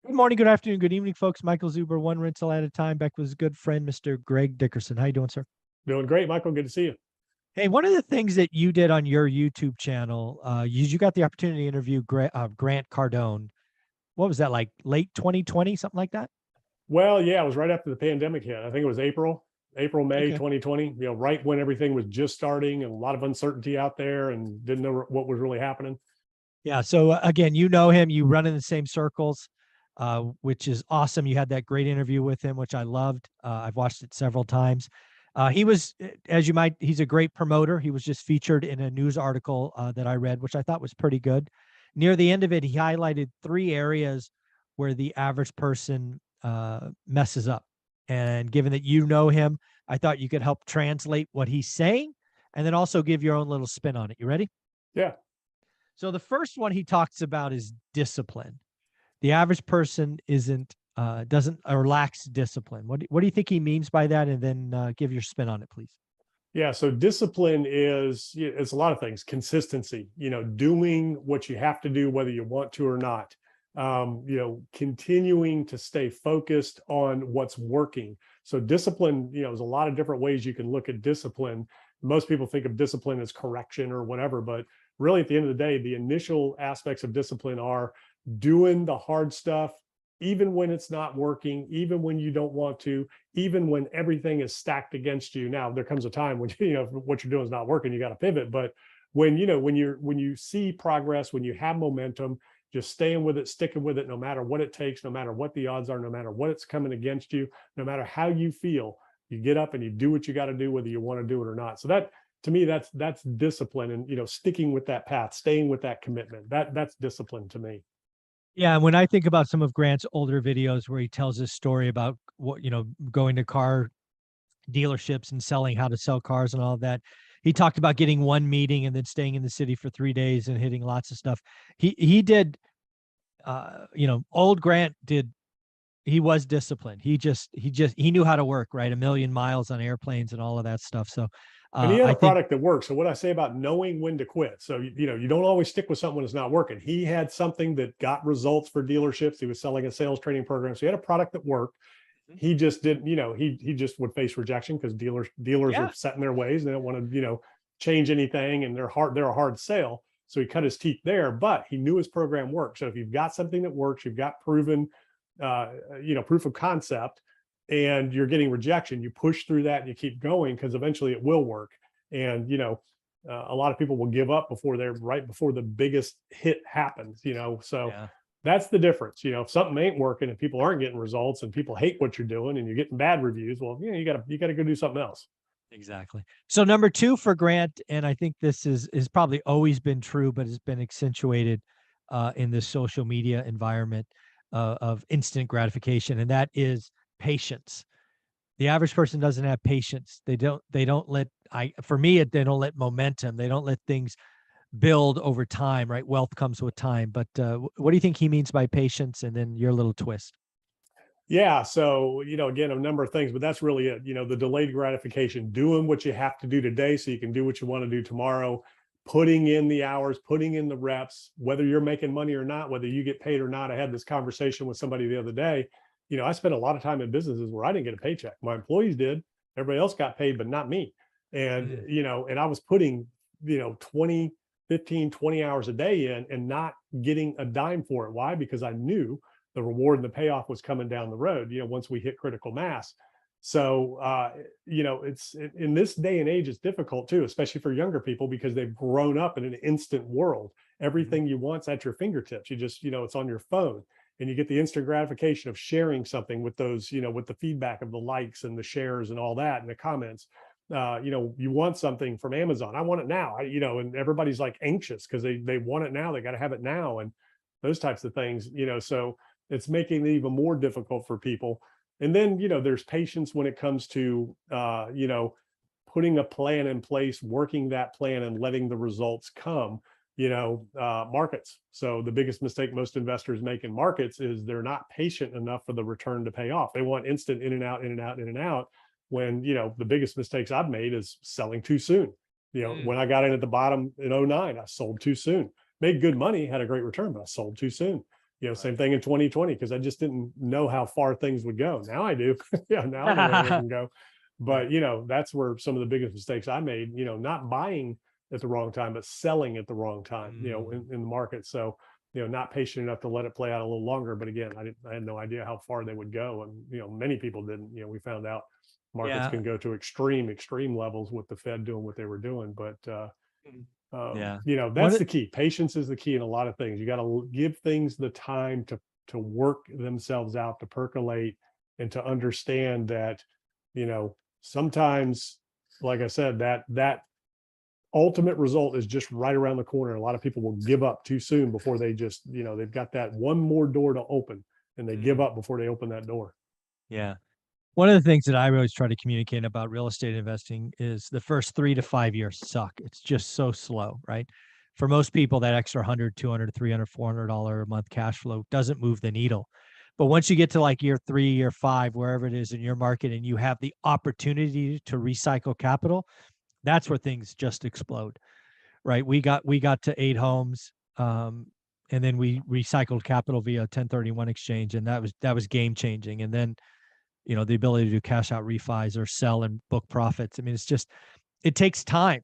Good morning, good afternoon, good evening, folks. Michael Zuber, one rental at a time. Back with his good friend, Mr. Greg Dickerson. How you doing, sir? Doing great, Michael. Good to see you. Hey, one of the things that you did on your YouTube channel, you got the opportunity to interview Grant Cardone. What was that, like late 2020, something like that? Well, yeah, it was right after the pandemic hit. I think it was May Okay. 2020, right when everything was just starting and a lot of uncertainty out there and didn't know what was really happening. Yeah. So again, you know him, you run in the same circles, which is awesome. You had that great interview with him, which I loved. I've watched it several times. He was, as you might, he's a great promoter. He was just featured in a news article that I read, which I thought was pretty good. Near the end of it, he highlighted three areas where the average person messes up. And given that you know him, I thought you could help translate what he's saying and then also give your own little spin on it. You ready? Yeah. So the first one he talks about is discipline. The average person isn't doesn't or lacks discipline. What do you think he means by that? And then give your spin on it, please. Yeah. So discipline is, it's a lot of things. Consistency, doing what you have to do, whether you want to or not. Continuing to stay focused on what's working. So discipline, there's a lot of different ways you can look at discipline. Most people think of discipline as correction or whatever, but really at the end of the day, the initial aspects of discipline are doing the hard stuff, even when it's not working, even when you don't want to, even when everything is stacked against you. Now, there comes a time when, what you're doing is not working, you got to pivot. But when you see progress, when you have momentum, just staying with it, sticking with it, no matter what it takes, no matter what the odds are, no matter what it's coming against you, no matter how you feel, you get up and you do what you got to do, whether you want to do it or not. So that, to me, that's discipline, and sticking with that path, staying with that commitment. That's discipline to me. Yeah, and when I think about some of Grant's older videos where he tells his story about what going to car dealerships and selling how to sell cars and all of that, he talked about getting one meeting and then staying in the city for 3 days and hitting lots of stuff. He did, old Grant did. He was disciplined. He knew how to work, right? A million miles on airplanes and all of that stuff. So And he had I a think, product that works. So what I say about knowing when to quit. So, you don't always stick with something when it's not working. He had something that got results for dealerships. He was selling a sales training program. So he had a product that worked. He just didn't, he just would face rejection because dealers are yeah, set in their ways. They don't want to, change anything, and they're a hard sale. So he cut his teeth there, but he knew his program worked. So if you've got something that works, you've got proven, proof of concept, and you're getting rejection, you push through that and you keep going, because eventually it will work. And a lot of people will give up right before the biggest hit happens. So yeah. that's the difference. If something ain't working and people aren't getting results and people hate what you're doing and you're getting bad reviews, well, you gotta go do something else. Exactly. So number two for Grant, and I think this is probably always been true, but it's been accentuated in this social media environment of instant gratification, and that is patience. The average person doesn't have patience. They don't let for me they don't let momentum. They don't let things build over time, right? Wealth comes with time. But what do you think he means by patience? And then your little twist. Yeah. So, again, a number of things, but that's really it. The delayed gratification, doing what you have to do today so you can do what you want to do tomorrow, putting in the hours, putting in the reps, whether you're making money or not, whether you get paid or not. I had this conversation with somebody the other day. I spent a lot of time in businesses where I didn't get a paycheck. My employees did. Everybody else got paid, but not me. And, Mm, and I was putting, 20, 15, 20 hours a day in and not getting a dime for it. Why? Because I knew the reward and the payoff was coming down the road, once we hit critical mass. So, it's in this day and age, it's difficult too, especially for younger people, because they've grown up in an instant world. mhm. Everything you want's at your fingertips. You just, it's on your phone, and you get the instant gratification of sharing something with those, with the feedback of the likes and the shares and all that and the comments. You want something from Amazon. I want it now. And everybody's like anxious because they want it now. They got to have it now, and those types of things. So it's making it even more difficult for people. And then, there's patience when it comes to, putting a plan in place, working that plan and letting the results come, markets. So the biggest mistake most investors make in markets is they're not patient enough for the return to pay off. They want instant in and out, in and out, in and out. When, the biggest mistakes I've made is selling too soon. Mm. When I got in at the bottom in '09, I sold too soon, made good money, had a great return, but I sold too soon. Same Right. thing in 2020, because I just didn't know how far things would go. Now I do. Yeah, now I know where they can go. Yeah. But that's where some of the biggest mistakes I made, not buying at the wrong time, but selling at the wrong time, Mm. in the market. So, not patient enough to let it play out a little longer. But again, I had no idea how far they would go. And, many people didn't. We found out markets Yeah. can go to extreme levels with the Fed doing what they were doing. But Mm. Yeah. that's One. the key. Patience is the key in a lot of things. You got to give things the time to work themselves out, to percolate, and to understand that, sometimes, like I said, that ultimate result is just right around the corner. A lot of people will give up too soon before they just, they've got that one more door to open, and they give Mm. up before they open that door. Yeah. One of the things that I always try to communicate about real estate investing is the first 3 to 5 years suck. It's just so slow, right? For most people, that extra 100, 200, 300, $400 a month cash flow doesn't move the needle. But once you get to like year 3, year 5, wherever it is in your market, and you have the opportunity to recycle capital, that's where things just explode, right? We got to 8 homes, and then we recycled capital via 1031 exchange, and that was game changing. And then the ability to do cash out refis or sell and book profits. I mean, it takes time.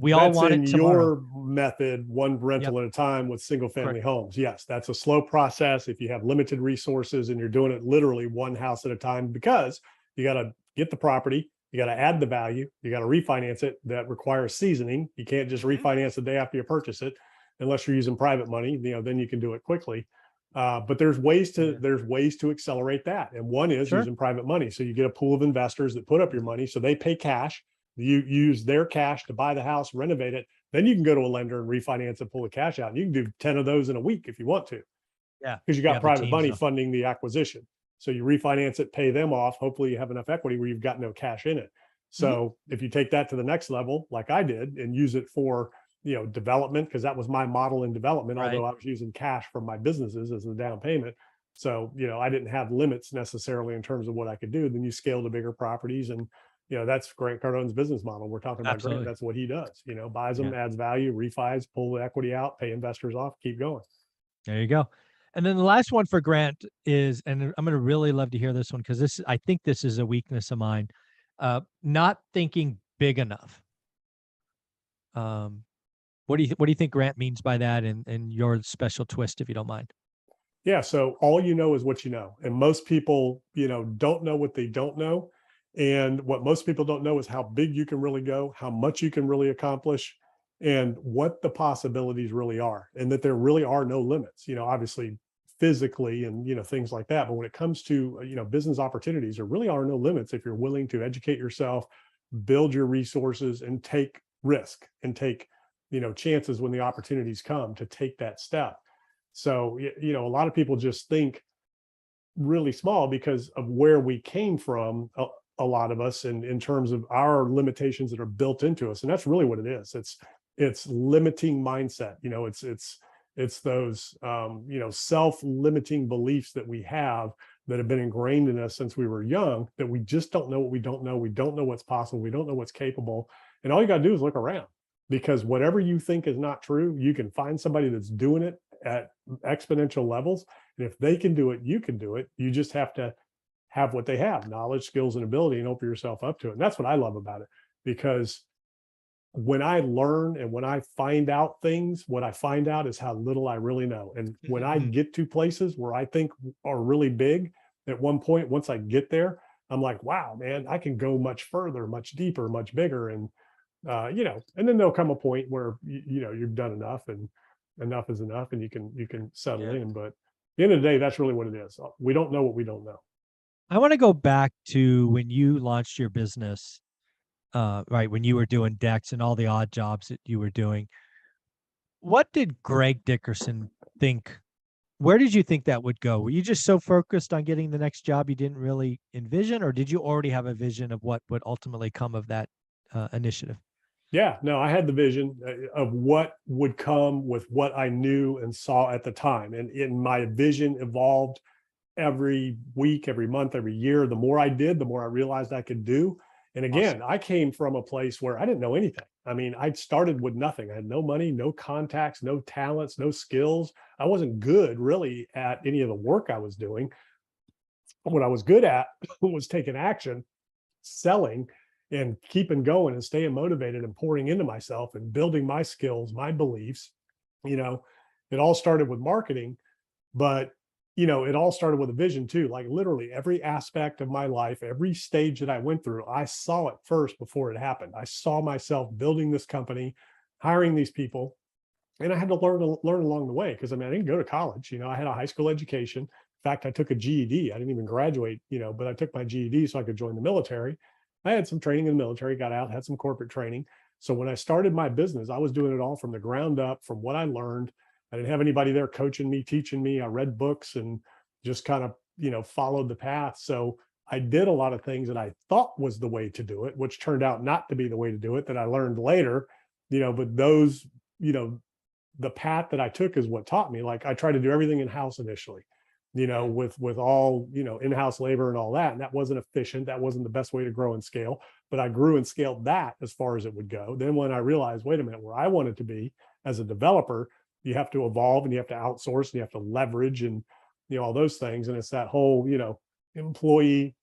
We all That's want it in tomorrow. your method, one Yep. rental at a time with single Correct. family homes. Yes, that's a slow process if you have limited resources and you're doing it literally one house at a time, because you got to get the property, you got to add the value, you got to refinance it. That requires seasoning. You can't just Mhm. refinance the day after you purchase it, unless you're using private money. Then you can do it quickly. But Yeah. there's ways to accelerate that, and one is Sure. using private money. So you get a pool of investors that put up your Mhm. money, so they pay cash. You use their cash to buy the house, renovate it. Then you can go to a lender and refinance and pull the cash out. And you can do 10 of those in a week if you want to, Yeah. because you You got have the private teams money though. funding the acquisition. So you refinance it, pay them off. Hopefully you have enough equity where you've got no cash in it. Mhm. So if you take that to the next level, like I did, and use it for, development, because that was my model in development, Right. although I was using cash from my businesses as a down payment. So, I didn't have limits necessarily in terms of what I could do. Then you scale to bigger properties, and that's Grant Cardone's business model. We're talking about Grant. Absolutely. That's what he does. Buys them, Yeah. adds value, refis, pull the equity out, pay investors off, keep going. There you go. And then the last one for Grant is, and I'm going to really love to hear this one because I think this is a weakness of mine, not thinking big enough. Um, what do you think Grant means by that, and your special twist, if you don't mind? Yeah. So all you know is what you know. And most people, don't know what they don't know. And what most people don't know is how big you can really go, how much you can really accomplish, and what the possibilities really are. And that there really are no limits, obviously physically, and, things like that. But when it comes to, business opportunities, there really are no limits if you're willing to educate yourself, build your resources, and take risk, and take, chances when the opportunities come to take that step. So, a lot of people just think really small because of where we came from, a lot of us, and in terms of our limitations that are built into us. And that's really what it is. It's limiting mindset. It's those, self-limiting beliefs that we have, that have been ingrained in us since we were young, that we just don't know what we don't know. We don't know what's possible. We don't know what's capable. And all you got to do is look around, because whatever you think is not true, you can find somebody that's doing it at exponential levels. And if they can do it, you can do it. You just have to have what they have: knowledge, skills, and ability, and open yourself up to it. And that's what I love about it, because when I learn and when I find out things, what I find out is how little I really know. And when I get to places where I think are really big, at one point, once I get there, I'm like, wow, man, I can go much further, much deeper, much bigger. And and then there'll come a point where you've done enough, and enough is enough, and you can settle Yeah. in. But at the end of the day, that's really what it is. We don't know what we don't know. I want to go back to when you launched your business, right? When you were doing decks and all the odd jobs that you were doing. What did Greg Dickerson think? Where did you think that would go? Were you just so focused on getting the next job you didn't really envision, or did you already have a vision of what would ultimately come of that initiative? Yeah, no, I had the vision, of what would come with what I knew and saw at the time. And in my vision evolved every week, every month, every year. The more I did, the more I realized I could do. And Awesome. again, I came from a place where I didn't know anything. I mean, I started with nothing. I had no money, no contacts, no talents, no skills. I wasn't good really at any of the work I was doing. What I was good at was taking action, selling, and keeping going and staying motivated and pouring into myself and building my skills, my beliefs. You know, it all started with marketing, but it all started with a vision too. Like literally every aspect of my life, every stage that I went through, I saw it first before it happened. I saw myself building this company, hiring these people, and I had to learn along the way because I mean I didn't go to college. I had a high school education. In fact, I took a GED. I didn't even graduate, but I took my GED so I could join the military. I had some training in the military, got out, had some corporate training. So when I started my business, I was doing it all from the ground up, from what I learned. I didn't have anybody there coaching me, teaching me. I read books and just kind of, followed the path. So I did a lot of things that I thought was the way to do it, which turned out not to be the way to do it, that I learned later, but those, the path that I took is what taught me. Like I tried to do everything in-house initially, with all, in-house labor and all that. And that wasn't efficient. That wasn't the best way to grow and scale, but I grew and scaled that as far as it would go. Then when I realized, wait a minute, where I wanted to be as a developer, you have to evolve and you have to outsource and you have to leverage and, all those things. And it's that whole, employee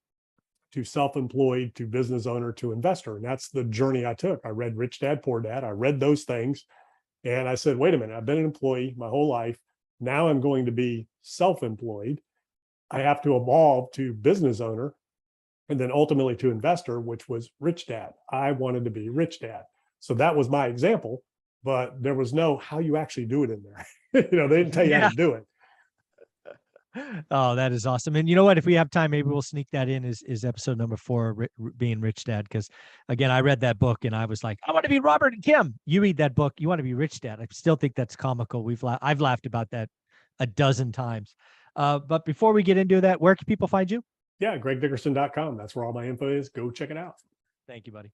to self-employed to business owner to investor. And that's the journey I took. I read Rich Dad, Poor Dad. I read those things. And I said, wait a minute, I've been an employee my whole life. Now I'm going to be self-employed. I have to evolve to business owner and then ultimately to investor, which was Rich Dad. I wanted to be Rich Dad. So that was my example, but there was no how you actually do it in there. They didn't tell you how Yeah. to do it. Oh, that is awesome. And you know what? If we have time, maybe we'll sneak that in is episode number 4, being Rich Dad. Because again, I read that book and I was like, I want to be Robert and Kim. You read that book, you want to be Rich Dad. I still think that's comical. I've laughed about that a dozen times. But before we get into that, where can people find you? Yeah, gregdickerson.com. That's where all my info is. Go check it out. Thank you, buddy.